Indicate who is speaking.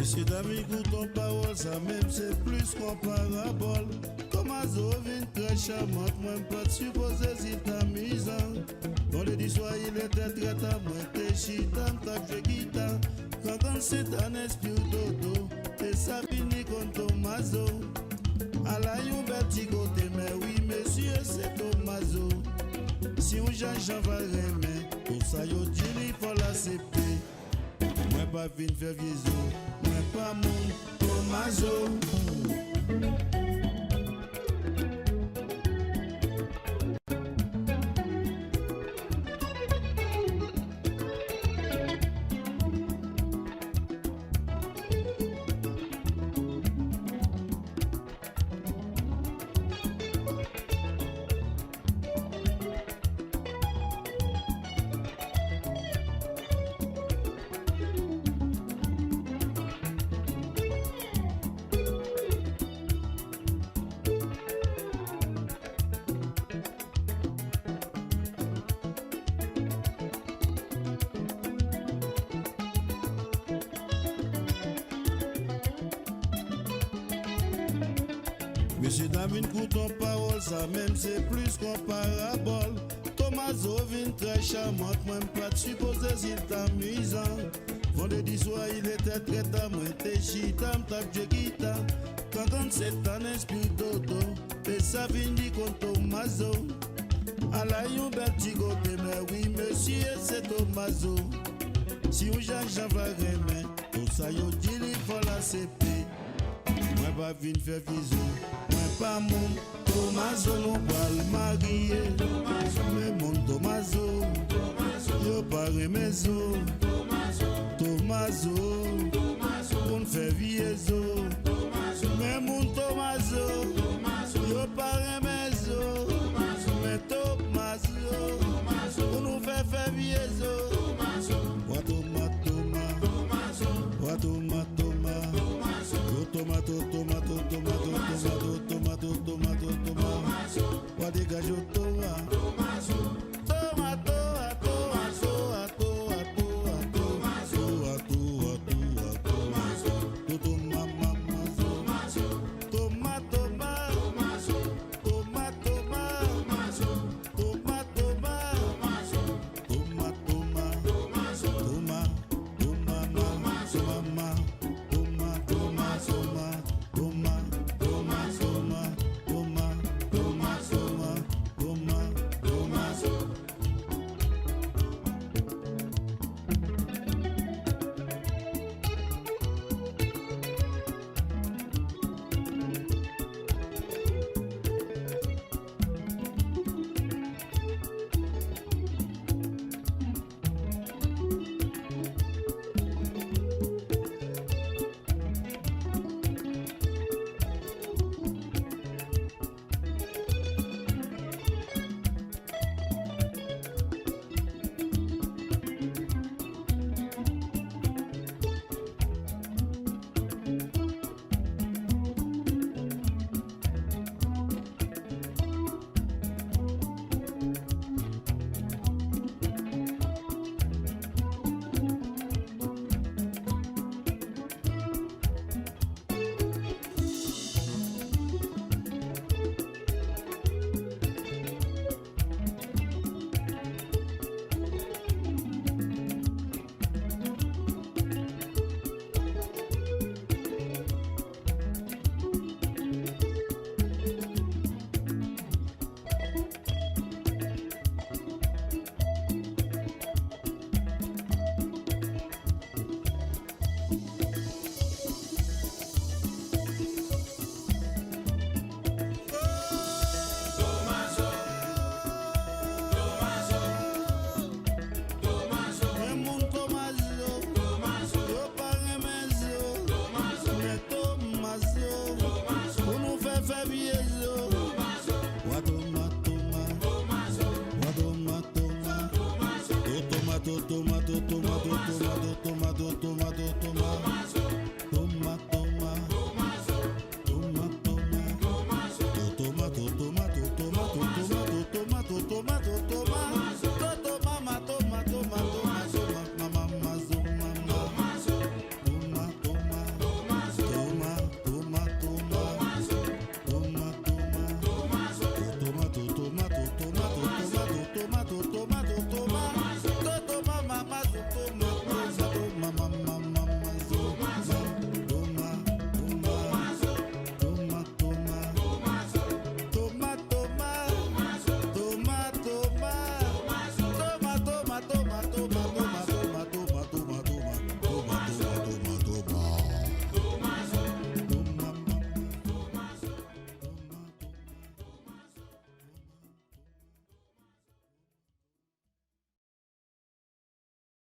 Speaker 1: Messieurs, dames, écoutons parole, ça même c'est plus qu'un parabole. Comme Azo vient très charmante, moi pas de supposer si t'as misant. On le dit, soit il était très à moi, t'es chitam, t'as joué guitare. Quand c'est un esprit dodo, t'es ça fini contre Tomaso. À la yon bel petit côté, mais oui, monsieur, c'est Tomaso. Si on Jean va remettre, pour ça yo dit il faut l'accepter. Moi pas fin faire viso, moi pas mon Tomaso. Monsieur David, écoutons parole, ça même c'est plus qu'un parabole. Tomaso vient très charmante, même pas de supposer s'il t'amusant. Vendredi soir, il était très tard, moi t'es chitam, t'as joué guitare. Quand c'est un esprit dodo, et ça finit contre Tomaso. À la yon bel petit côté, mais oui, monsieur, c'est Tomaso. Si on Jean va remettre, tout ça yo dit il faut l'accepter. Moi pas vin faire viso, moi pas mon Tomaso, non pas le marié. Mais mon Tomaso, yo pas remezo, Tomaso.